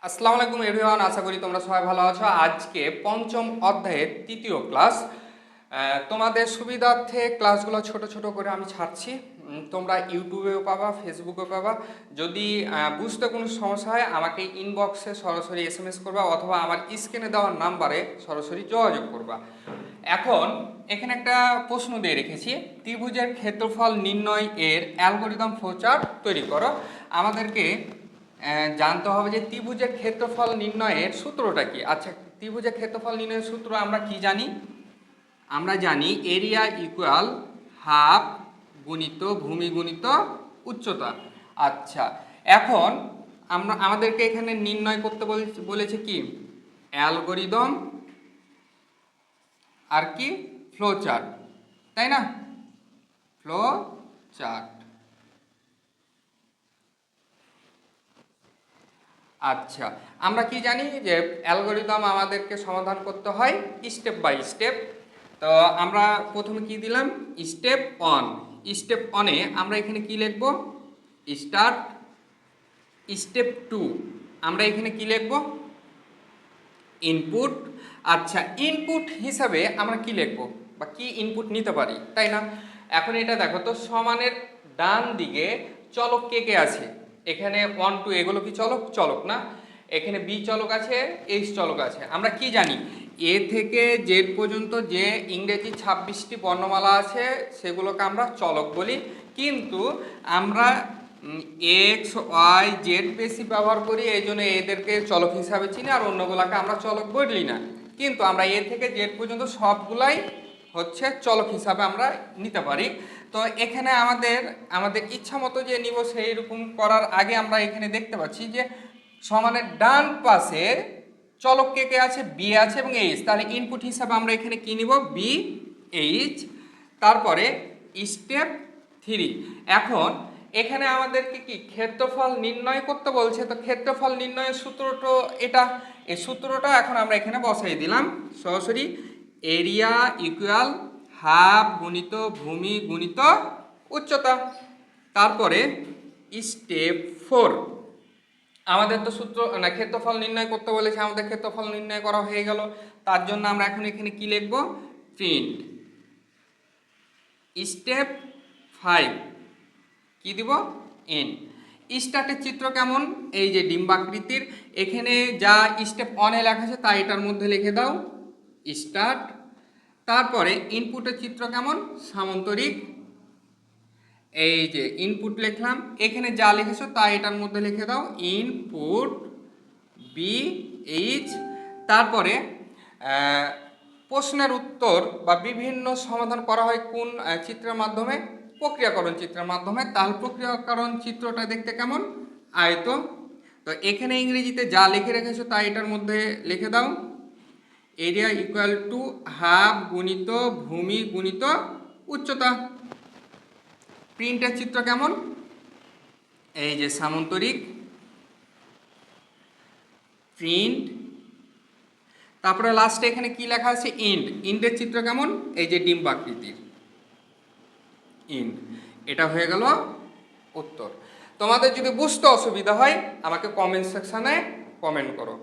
আসসালামু আলাইকুম এভরিওয়ান, আশা করি তোমরা সবাই ভালো আছো। আজকে পঞ্চম অধ্যায়ের তৃতীয় ক্লাস। তোমাদের সুবিধার্থে ক্লাসগুলো ছোট ছোট করে আমি ছাড়ছি। তোমরা ইউটিউবেও পাবা, ফেসবুকেও পাবা। যদি বুঝতে কোনো সমস্যা হয় আমাকে ইনবক্সে সরাসরি এসএমএস করবা অথবা আমার স্ক্রিনে দেওয়ার নাম্বারে সরাসরি যোগাযোগ করবা। এখন এখানে একটা প্রশ্ন দিয়ে রেখেছি, ত্রিভুজের ক্ষেত্রফল নির্ণয় এর অ্যালগরিদম ফ্লোচার্ট তৈরি করো। আমাদেরকে জানতে হবে যে ত্রিভুজের ক্ষেত্রফল নির্ণয়ের সূত্রটা কি। আচ্ছা, ত্রিভুজের ক্ষেত্রফল নির্ণয়ের সূত্র আমরা কি জানি? আমরা জানি এরিয়া ইকুয়াল হাফ গুণিত ভূমি গুণিত উচ্চতা। আচ্ছা, এখন আমাদেরকে এখানে নির্ণয় করতে বলেছে কি অ্যালগরিদম আর কি ফ্লো চার্ট, তাই না? Flow chart. আচ্ছা, আমরা কি জানি যে অ্যালগরিদম আমাদেরকে সমাধান করতে হয় স্টেপ বাই স্টেপ। তো আমরা প্রথমে কি দিলাম স্টেপ ওয়ান। স্টেপ ওয়ানে আমরা এখানে কি লিখব স্টার্ট। স্টেপ টু আমরা এখানে কি লিখব ইনপুট। আচ্ছা, ইনপুট হিসাবে আমরা কি লিখব বা কি ইনপুট নিতে পারি, তাই না? এখন এটা দেখো তো, সমানের ডান দিকে চলক কে কে আছে? এখানে 1 2 এগুলো কি চলক? চলক না। এখানে বি চলক আছে, এইচ চলক আছে। আমরা কি জানি এ থেকে জেড পর্যন্ত যে ইংরেজি 26টি বর্ণমালা আছে সেগুলোকে আমরা চলক বলি, কিন্তু আমরা এক্স ওয়াই জেড বেশি ব্যবহার করি, এই জন্য এদেরকে চলক হিসাবে চিনি, আর অন্যগুলোকে আমরা চলক বলি না। কিন্তু আমরা এ থেকে জেড পর্যন্ত সবগুলাই হচ্ছে চলক হিসাবে আমরা নিতে পারি। তো এখানে আমাদের ইচ্ছা মতো যে নিব সেই রকম করার আগে আমরা এখানে দেখতে পাচ্ছি যে সমানের ডান পাশে চলক কে কে আছে? বি আছে এবং এইচ। তাহলে ইনপুট হিসাবে আমরা এখানে কি নিব? B H. তারপরে স্টেপ 3। এখন এখানে আমাদেরকে কি ক্ষেত্রফল নির্ণয় করতে বলছে। তো ক্ষেত্রফল নির্ণয়ের সূত্রটা এটা, এই সূত্রটা এখন আমরা এখানে বসাই দিলাম সরাসরি। এরিয়া ইকুয়াল হাফ গুণিত ভূমি গুণিত উচ্চতা। তারপরে স্টেপ 4, আমাদের তো সূত্র না, ক্ষেত্রফল নির্ণয় করতে বলেছে, আমাদের ক্ষেত্রফল নির্ণয় করা হয়ে গেল। তার জন্য আমরা এখন এখানে কি লিখব? প্রিন্ট। স্টেপ 5 কি দিব? এন। স্টার্টের চিত্র কেমন? এই যে ডিম্বাকৃতির। এখানে যা স্টেপ 1 এ লেখা আছে তা এটার মধ্যে লিখে দাও স্টার্ট। তারপরে ইনপুটের চিত্র কেমন? সামান্তরিক। এই যে ইনপুট লিখলাম, এখানে যা লিখেছো তা এটার মধ্যে লিখে দাও ইনপুট বি এইচ। তারপরে প্রশ্নের উত্তর বা বিভিন্ন সমাধান করা হয় কোন চিত্রের মাধ্যমে? প্রক্রিয়াকরণ চিত্রের মাধ্যমে। তাহলে প্রক্রিয়াকরণ চিত্রটা দেখতে কেমন? আয়ত। তো এখানে ইংরেজিতে যা লিখে রেখেছো তা এটার মধ্যে লিখে দাও এরিয়া ইকুয়াল টু হাফ গুণিত ভূমি গুণিত উচ্চতা। প্রিন্টের চিত্র কেমন? এই যে সামান্তরিক প্রিন্ট। তারপরে লাস্টে এখানে কি লেখা আছে? ইন্ড। ইন্ডের চিত্র কেমন? এই যে ডিম্বাকৃতির ইন্ড। এটা হয়ে গেল উত্তর। তোমাদের যদি বুঝতে অসুবিধা হয় আমাকে কমেন্ট সেকশনে কমেন্ট করো।